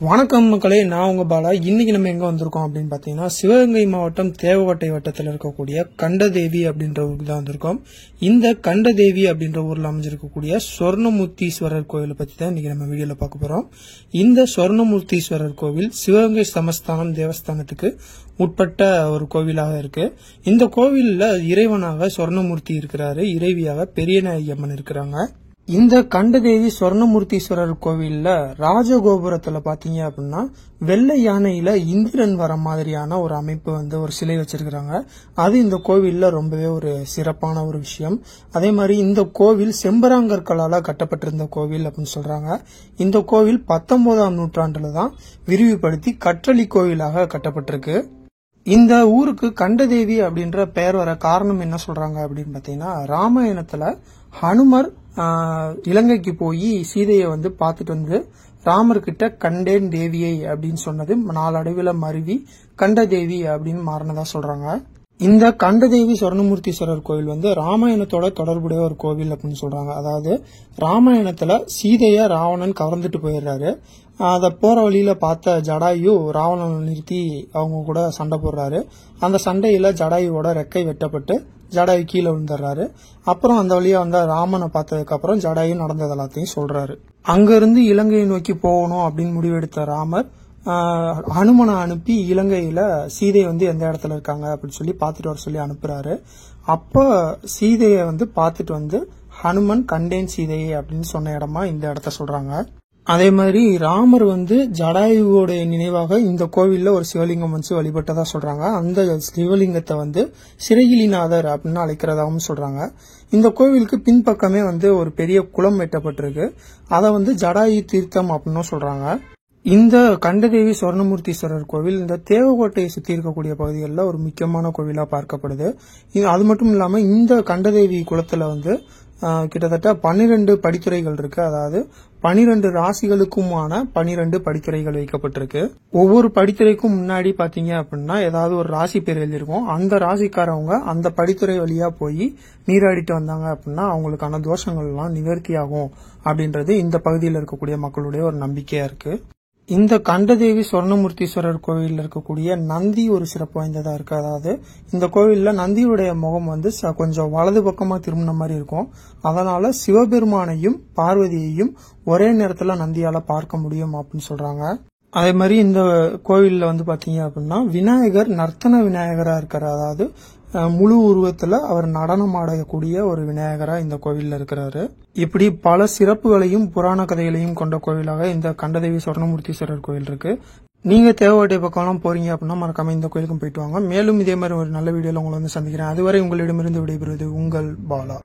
வணக்கம் மக்களே, நான் உங்க பாலா. இன்னைக்கு நம்ம எங்க வந்திருக்கோம் அப்படின்னு பாத்தீங்கன்னா, சிவகங்கை மாவட்டம் தேவகோட்டை வட்டத்தில் இருக்கக்கூடிய கண்டதேவி அப்படின்ற ஊருக்கு தான் வந்திருக்கோம். இந்த கண்டதேவி அப்படின்ற ஊர்ல அமைஞ்சிருக்கக்கூடிய சொர்ணமூர்த்தீஸ்வரர் கோயிலை பத்தி தான் இன்னைக்கு நம்ம வீடியோல பார்க்க போறோம். இந்த சொர்ணமூர்த்தீஸ்வரர் கோவில் சிவகங்கை சமஸ்தானம் தேவஸ்தானத்துக்கு உட்பட்ட ஒரு கோவிலாக இருக்கு. இந்த கோவில்ல இறைவனாக சொர்ணமூர்த்தி இருக்கிறாரு, இறைவியாக பெரியநாயகி அம்மன் இருக்கிறாங்க. இந்த கண்டதேவி சொர்ணமூர்த்தீஸ்வரர் கோவில்ல ராஜகோபுரத்துல பாத்தீங்க அப்படின்னா வெள்ளை யானையில இந்திரன் வர மாதிரியான ஒரு அமைப்பு ஒரு சிலை வச்சிருக்கிறாங்க. அது இந்த கோவில்ல ரொம்பவே ஒரு சிறப்பான ஒரு விஷயம். அதே மாதிரி இந்த கோவில் செம்பராங்கற்களால கட்டப்பட்டிருந்த கோவில் அப்படின்னு சொல்றாங்க. இந்த கோவில் 19ஆம் நூற்றாண்டுல தான் விரிவுபடுத்தி கற்றளி கோவிலாக கட்டப்பட்டிருக்கு. இந்த ஊருக்கு கண்டதேவி அப்படின்ற பெயர் வர காரணம் என்ன சொல்றாங்க அப்படின்னு பாத்தீங்கன்னா, ராமாயணத்துல ஹனுமர் இலங்கைக்கு போய் சீதையை பார்த்துட்டு வந்து ராமர் கிட்ட கண்டேன் தேவியை அப்படின்னு சொன்னது நாளடைவில் மருவி கண்டதேவி அப்படின்னு மாறினதா சொல்றாங்க. இந்த கண்டதேவி சொர்ணமூர்த்தீஸ்வரர் கோவில் ராமாயணத்தோட தொடர்புடைய ஒரு கோவில் அப்படின்னு சொல்றாங்க. அதாவது ராமாயணத்துல சீதைய ராவணன் கவர்ந்துட்டு போயிடுறாரு. அத போற வழியில பார்த்த ஜடாயு ராவணனை நிறுத்தி அவங்க கூட சண்டை போடுறாரு. அந்த சண்டையில ஜடாயுவோட ரெக்கை வெட்டப்பட்டு ஜடாயு கீழே விழுந்துடுறாரு. அப்புறம் அந்த வழியா ராமனை பார்த்ததுக்கு அப்புறம் ஜடாயு நடந்தது எல்லாத்தையும் சொல்றாரு. அங்கிருந்து இலங்கையை நோக்கி போகணும் அப்படின்னு முடிவெடுத்த ராமர் ஹனுமனை அனுப்பி இலங்கையில சீதை எந்த இடத்துல இருக்காங்க அப்படின்னு சொல்லி பார்த்துட்டு வர சொல்லி அனுப்புறாரு. அப்ப சீதையை பார்த்துட்டு ஹனுமன் கண்டேன் சீதையை அப்படின்னு சொன்ன இடமா இந்த இடத்த சொல்றாங்க. அதே மாதிரி ராமர் ஜடாயுவோட நினைவாக இந்த கோவில்ல ஒரு சிவலிங்கம் வழிபட்டதா சொல்றாங்க. அந்த சிவலிங்கத்தை சிறையிலிநாதர் அப்படின்னு அழைக்கிறதாகவும் சொல்றாங்க. இந்த கோவிலுக்கு பின்பக்கமே ஒரு பெரிய குளம் வெட்டப்பட்டிருக்கு. அதை ஜடாயு தீர்த்தம் அப்படின்னு சொல்றாங்க. இந்த கண்டதேவி சொர்ணமூர்த்தீஸ்வரர் கோவில் இந்த தேவகோட்டையை சுத்தி இருக்கக்கூடிய பகுதிகளில் ஒரு முக்கியமான கோவிலா பார்க்கப்படுது. அது மட்டும் இல்லாம இந்த கண்டதேவி குளத்துல கிட்டத்தட்ட 12 படித்துறைகள் இருக்கு. அதாவது 12 ராசிகளுக்குமான 12 படித்துறைகள் வைக்கப்பட்டிருக்கு. ஒவ்வொரு படித்துறைக்கும் முன்னாடி பாத்தீங்க அப்படின்னா ஏதாவது ஒரு ராசி பேர் எழுதியிருக்கும். அந்த ராசிக்காரவங்க அந்த படித்துறை வழியா போய் நீராடிட்டு வந்தாங்க அப்படின்னா அவங்களுக்கான தோஷங்கள் எல்லாம் நிவர்த்தி ஆகும் அப்படின்றது இந்த பகுதியில் இருக்கக்கூடிய மக்களுடைய ஒரு நம்பிக்கையா இருக்கு. இந்த கண்டதேவி சொர்ணமூர்த்தீஸ்வரர் கோவிலில் இருக்கக்கூடிய நந்தி ஒரு சிறப்பு வாய்ந்ததா இருக்கு. அதாவது இந்த கோவில்ல நந்தியுடைய முகம் கொஞ்சம் வலது பக்கமா திரும்பின மாதிரி இருக்கும். அதனால சிவபெருமானையும் பார்வதியையும் ஒரே நேரத்துல நந்தியால பார்க்க முடியும் அப்படின்னு சொல்றாங்க. அதே மாதிரி இந்த கோவில்ல பாத்தீங்க அப்படின்னா விநாயகர் நர்த்தன விநாயகரா இருக்காரு. அதாவது முழு உருவத்துல அவர் நடனம் ஆடக்கூடிய ஒரு விநாயகரா இந்த கோவில்ல இருக்கிறாரு. இப்படி பல சிறப்புகளையும் புராண கதைகளையும் கொண்ட கோவிலாக இந்த கண்டதேவி சொர்ணமூர்த்தீஸ்வரர் கோவில் இருக்கு. நீங்க தேவகோட்டை பக்கம் போறீங்க அப்படின்னா மறக்காம இந்த கோயிலுக்கும் போயிட்டு வாங்க. மேலும் இதே மாதிரி ஒரு நல்ல வீடியோல உங்களை சந்திக்கிறேன். அதுவரை உங்களிடமிருந்து விடைபெறுவது உங்கள் பாலா.